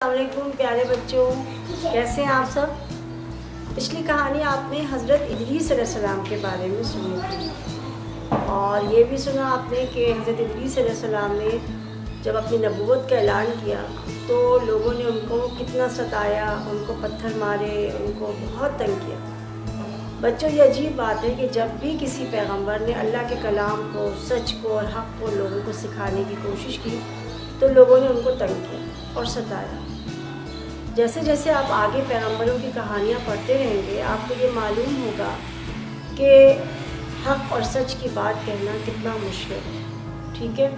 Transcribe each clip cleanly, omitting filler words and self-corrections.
السلام علیکم پیارے بچوں، کیسے ہیں آپ سب؟ پچھلی کہانی آپ نے حضرت ادریس علیہ السلام کے بارے میں سنی تھی، اور یہ بھی سنا آپ نے کہ حضرت ادریس علیہ السلام نے جب اپنی نبوت کا اعلان کیا تو لوگوں نے ان کو کتنا ستایا، ان کو پتھر مارے، ان کو بہت تنگ کیا۔ بچوں، یہ عجیب بات ہے کہ جب بھی کسی پیغمبر نے اللہ کے کلام کو، سچ کو اور حق کو لوگوں کو سکھانے کی کوشش کی تو لوگوں نے ان کو تنگ کیا اور ستایا۔ جیسے جیسے آپ آگے پیغمبروں کی کہانیاں پڑھتے رہیں گے، آپ کو یہ معلوم ہوگا کہ حق اور سچ کی بات کہنا کتنا مشکل ہے۔ ٹھیک ہے،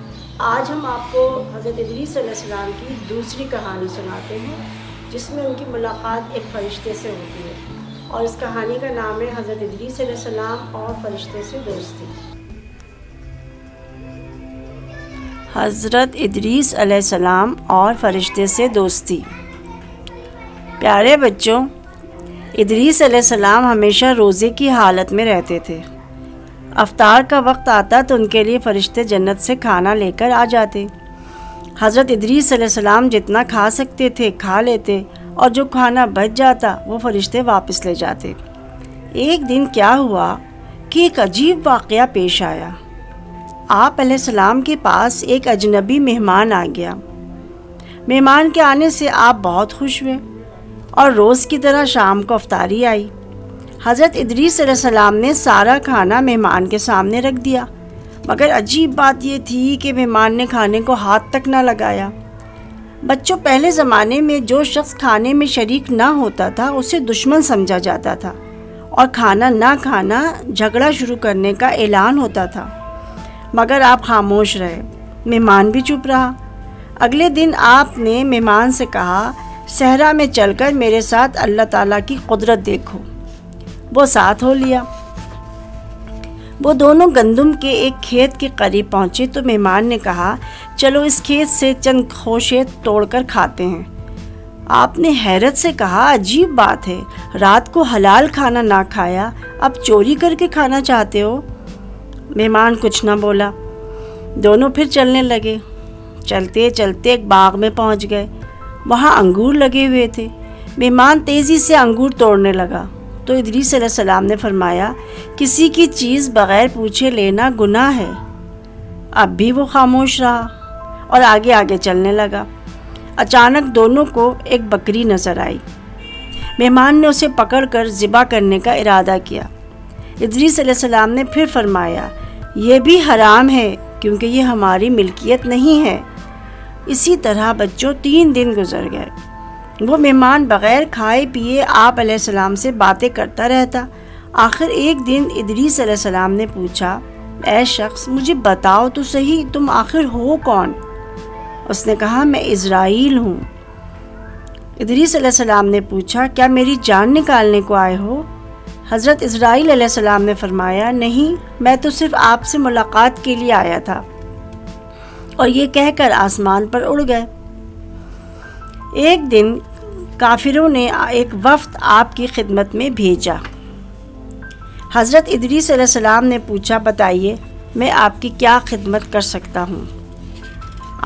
آج ہم آپ کو حضرت ادریس علیہ السلام کی دوسری کہانی سناتے ہیں، جس میں ان کی ملاقات ایک فرشتے سے ہوتی ہے، اور اس کہانی کا نام ہے حضرت ادریس علیہ السلام اور فرشتے سے دوستی۔ حضرت ادریس علیہ السلام اور فرشتے سے دوستی۔ پیارے بچوں، ادریس علیہ السلام ہمیشہ روزے کی حالت میں رہتے تھے۔ افطار کا وقت آتا تو ان کے لیے فرشتے جنت سے کھانا لے کر آ جاتے۔ حضرت ادریس علیہ السلام جتنا کھا سکتے تھے کھا لیتے، اور جو کھانا بچ جاتا وہ فرشتے واپس لے جاتے۔ ایک دن کیا ہوا کہ ایک عجیب واقعہ پیش آیا۔ آپ علیہ السلام کے پاس ایک اجنبی مہمان آ گیا۔ مہمان کے آنے سے آپ بہت خوش ہوئے، اور روز کی طرح شام کو افطاری آئی۔ حضرت ادریس علیہ السلام نے سارا کھانا مہمان کے سامنے رکھ دیا، مگر عجیب بات یہ تھی کہ مہمان نے کھانے کو ہاتھ تک نہ لگایا۔ بچوں، پہلے زمانے میں جو شخص کھانے میں شریک نہ ہوتا تھا اسے دشمن سمجھا جاتا تھا، اور کھانا نہ کھانا جھگڑا شروع کرنے کا اعلان ہوتا تھا۔ مگر آپ خاموش رہے، مہمان بھی چپ رہا۔ اگلے دن آپ نے مہمان سے کہا، صحرا میں چل کر میرے ساتھ اللہ تعالیٰ کی قدرت دیکھو۔ وہ ساتھ ہو لیا۔ وہ دونوں گندم کے ایک کھیت کے قریب پہنچے تو مہمان نے کہا، چلو اس کھیت سے چند خوشے توڑ کر کھاتے ہیں۔ آپ نے حیرت سے کہا، عجیب بات ہے، رات کو حلال کھانا نہ کھایا، اب چوری کر کے کھانا چاہتے ہو؟ مہمان کچھ نہ بولا۔ دونوں پھر چلنے لگے۔ چلتے چلتے ایک باغ میں پہنچ گئے۔ وہاں انگور لگے ہوئے تھے۔ مہمان تیزی سے انگور توڑنے لگا تو ادریس علیہ السلام نے فرمایا، کسی کی چیز بغیر پوچھے لینا گناہ ہے۔ اب بھی وہ خاموش رہا اور آگے آگے چلنے لگا۔ اچانک دونوں کو ایک بکری نظر آئی۔ مہمان نے اسے پکڑ کر ذبح کرنے کا ارادہ کیا۔ ادریس علیہ السلام نے پھر فرمایا، یہ بھی حرام ہے کیونکہ یہ ہماری ملکیت نہیں ہے۔ اسی طرح بچوں 3 دن گزر گئے۔ وہ مہمان بغیر کھائے پیے آپ علیہ السلام سے باتیں کرتا رہتا۔ آخر ایک دن ادریس علیہ السلام نے پوچھا، اے شخص، مجھے بتاؤ تو صحیح، تم آخر ہو کون؟ اس نے کہا، میں اسرائیل ہوں۔ ادریس علیہ السلام نے پوچھا، کیا میری جان نکالنے کو آئے ہو؟ حضرت اسرائیل علیہ السلام نے فرمایا، نہیں، میں تو صرف آپ سے ملاقات کے لیے آیا تھا، اور یہ کہہ کر آسمان پر اڑ گئے۔ ایک دن کافروں نے ایک وفد آپ کی خدمت میں بھیجا۔ حضرت ادریس علیہ السلام نے پوچھا، بتائیے میں آپ کی کیا خدمت کر سکتا ہوں؟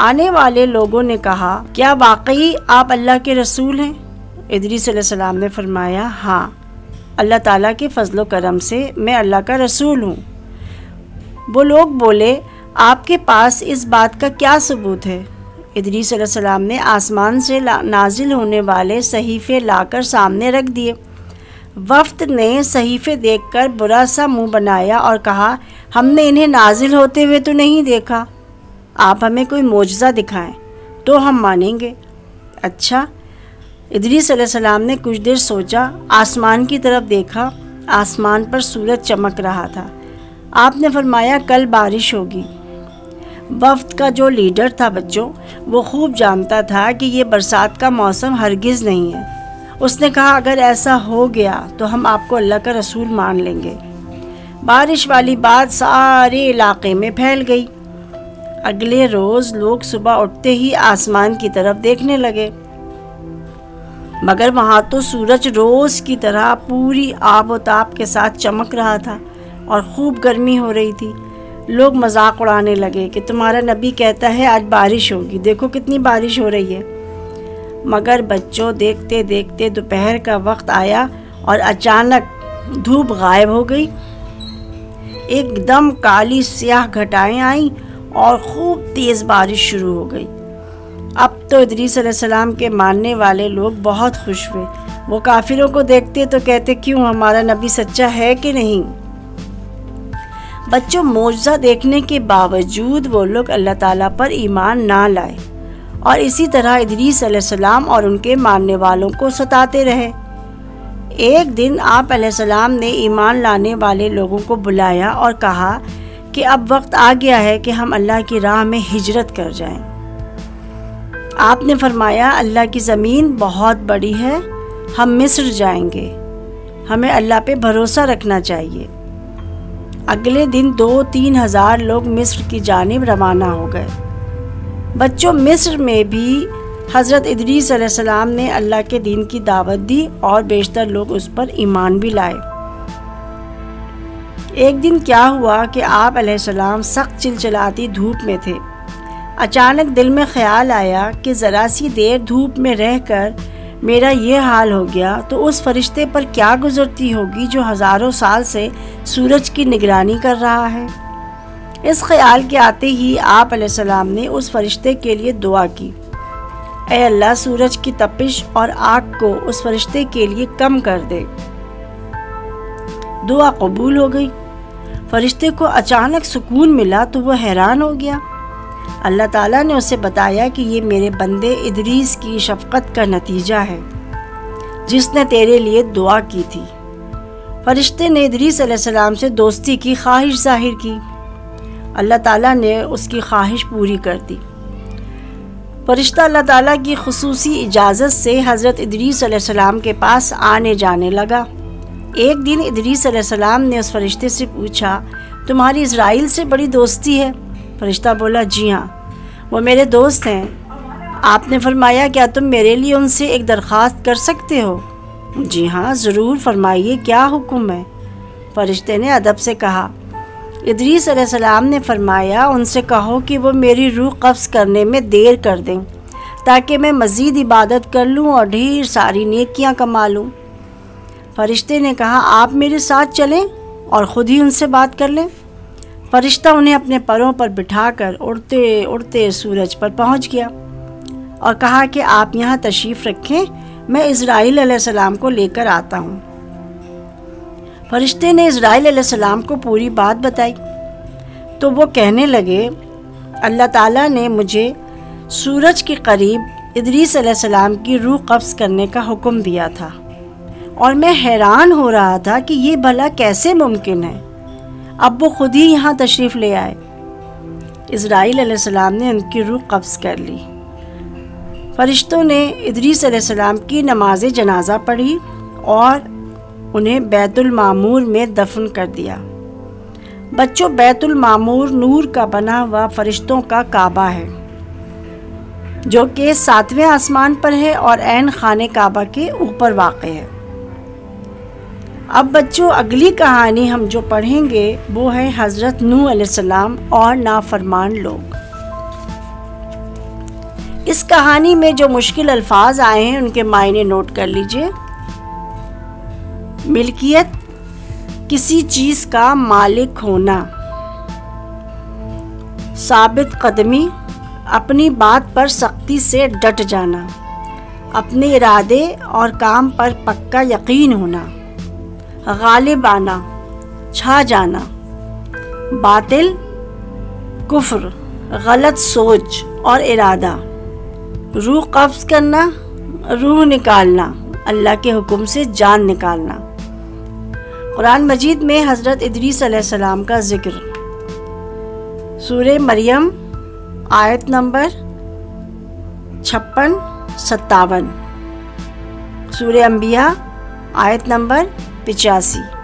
آنے والے لوگوں نے کہا، کیا واقعی آپ اللہ کے رسول ہیں؟ ادریس علیہ السلام نے فرمایا، ہاں، اللہ تعالیٰ کے فضل و کرم سے میں اللہ کا رسول ہوں۔ وہ لوگ بولے، آپ کے پاس اس بات کا کیا ثبوت ہے؟ ادریس علیہ السلام نے آسمان سے نازل ہونے والے صحیفے لا کر سامنے رکھ دیے۔ وفد نے صحیفے دیکھ کر برا سا منہ بنایا اور کہا، ہم نے انہیں نازل ہوتے ہوئے تو نہیں دیکھا، آپ ہمیں کوئی معجزہ دکھائیں تو ہم مانیں گے۔ اچھا۔ ادریس علیہ السلام نے کچھ دیر سوچا، آسمان کی طرف دیکھا۔ آسمان پر سورج چمک رہا تھا۔ آپ نے فرمایا، کل بارش ہوگی۔ وفد کا جو لیڈر تھا بچوں، وہ خوب جانتا تھا کہ یہ برسات کا موسم ہرگز نہیں ہے۔ اس نے کہا، اگر ایسا ہو گیا تو ہم آپ کو اللہ کا رسول مان لیں گے۔ بارش والی بات سارے علاقے میں پھیل گئی۔ اگلے روز لوگ صبح اٹھتے ہی آسمان کی طرف دیکھنے لگے، مگر وہاں تو سورج روز کی طرح پوری آب و تاب کے ساتھ چمک رہا تھا اور خوب گرمی ہو رہی تھی۔ لوگ مذاق اڑانے لگے کہ تمہارا نبی کہتا ہے آج بارش ہوگی، دیکھو کتنی بارش ہو رہی ہے۔ مگر بچوں دیکھتے دیکھتے دوپہر کا وقت آیا اور اچانک دھوپ غائب ہو گئی۔ ایک دم کالی سیاہ گھٹائیں آئیں اور خوب تیز بارش شروع ہو گئی۔ اب تو ادریس علیہ السلام کے ماننے والے لوگ بہت خوش ہوئے۔ وہ کافروں کو دیکھتے تو کہتے کیوں ہمارا نبی سچا ہے کہ نہیں؟ بچوں معجزہ دیکھنے کے باوجود وہ لوگ اللہ تعالیٰ پر ایمان نہ لائے اور اسی طرح ادریس علیہ السلام اور ان کے ماننے والوں کو ستاتے رہے۔ ایک دن آپ علیہ السلام نے ایمان لانے والے لوگوں کو بلایا اور کہا کہ اب وقت آ گیا ہے کہ ہم اللہ کی راہ میں ہجرت کر جائیں۔ آپ نے فرمایا اللہ کی زمین بہت بڑی ہے، ہم مصر جائیں گے، ہمیں اللہ پہ بھروسہ رکھنا چاہیے۔ اگلے دن 2-3 ہزار لوگ مصر کی جانب روانہ ہو گئے۔ بچوں مصر میں بھی حضرت ادریس علیہ السلام نے اللہ کے دین کی دعوت دی اور بیشتر لوگ اس پر ایمان بھی لائے۔ ایک دن کیا ہوا کہ آپ علیہ السلام سخت چلچلاتی دھوپ میں تھے۔ اچانک دل میں خیال آیا کہ ذرا سی دیر دھوپ میں رہ کر میرا یہ حال ہو گیا تو اس فرشتے پر کیا گزرتی ہوگی جو ہزاروں سال سے سورج کی نگرانی کر رہا ہے۔ اس خیال کے آتے ہی آپ علیہ السلام نے اس فرشتے کے لیے دعا کی، اے اللہ سورج کی تپش اور آگ کو اس فرشتے کے لیے کم کر دے۔ دعا قبول ہو گئی۔ فرشتے کو اچانک سکون ملا تو وہ حیران ہو گیا۔ اللہ تعالیٰ نے اسے بتایا کہ یہ میرے بندے ادریس کی شفقت کا نتیجہ ہے جس نے تیرے لیے دعا کی تھی۔ فرشتے نے ادریس علیہ السلام سے دوستی کی خواہش ظاہر کی۔ اللہ تعالیٰ نے اس کی خواہش پوری کر دی۔ فرشتہ اللہ تعالیٰ کی خصوصی اجازت سے حضرت ادریس علیہ السلام کے پاس آنے جانے لگا۔ ایک دن ادریس علیہ السلام نے اس فرشتے سے پوچھا، تمہاری اسرائیل سے بڑی دوستی ہے؟ فرشتہ بولا، جی ہاں، وہ میرے دوست ہیں۔ آپ نے فرمایا، کیا تم میرے لیے ان سے ایک درخواست کر سکتے ہو؟ جی ہاں ضرور، فرمائیے کیا حکم ہے؟ فرشتے نے ادب سے کہا۔ ادریس علیہ السلام نے فرمایا، ان سے کہو کہ وہ میری روح قبض کرنے میں دیر کر دیں تاکہ میں مزید عبادت کر لوں اور ڈھیر ساری نیکیاں کما لوں۔ فرشتے نے کہا، آپ میرے ساتھ چلیں اور خود ہی ان سے بات کر لیں۔ فرشتہ انہیں اپنے پروں پر بٹھا کر اڑتے اڑتے سورج پر پہنچ گیا اور کہا کہ آپ یہاں تشریف رکھیں، میں اسرائیل علیہ السلام کو لے کر آتا ہوں۔ فرشتے نے اسرائیل علیہ السلام کو پوری بات بتائی تو وہ کہنے لگے، اللہ تعالیٰ نے مجھے سورج کے قریب ادریس علیہ السلام کی روح قبض کرنے کا حکم دیا تھا اور میں حیران ہو رہا تھا کہ یہ بھلا کیسے ممکن ہے۔ اب وہ خود ہی یہاں تشریف لے آئے۔ اسرائیل علیہ السلام نے ان کی روح قبض کر لی۔ فرشتوں نے ادریس علیہ السلام کی نماز جنازہ پڑھی اور انہیں بیت المعمور میں دفن کر دیا۔ بچوں بیت المعمور نور کا بنا ہوا فرشتوں کا کعبہ ہے جو کہ 7ویں آسمان پر ہے اور عین خانہ کعبہ کے اوپر واقع ہے۔ اب بچوں اگلی کہانی ہم جو پڑھیں گے وہ ہے حضرت نوح علیہ السلام اور نافرمان لوگ۔ اس کہانی میں جو مشکل الفاظ آئے ہیں ان کے معنی نوٹ کر لیجئے۔ ملکیت، کسی چیز کا مالک ہونا۔ ثابت قدمی، اپنی بات پر سختی سے ڈٹ جانا، اپنے ارادے اور کام پر پکا یقین ہونا۔ غالب آنا، چھا جانا۔ باطل، کفر، غلط سوچ اور ارادہ۔ روح قبض کرنا، روح نکالنا، اللہ کے حکم سے جان نکالنا۔ قرآن مجید میں حضرت ادریس علیہ السلام کا ذکر۔ سورہ مریم آیت نمبر 56-57، سورہ انبیاء آیت نمبر 85۔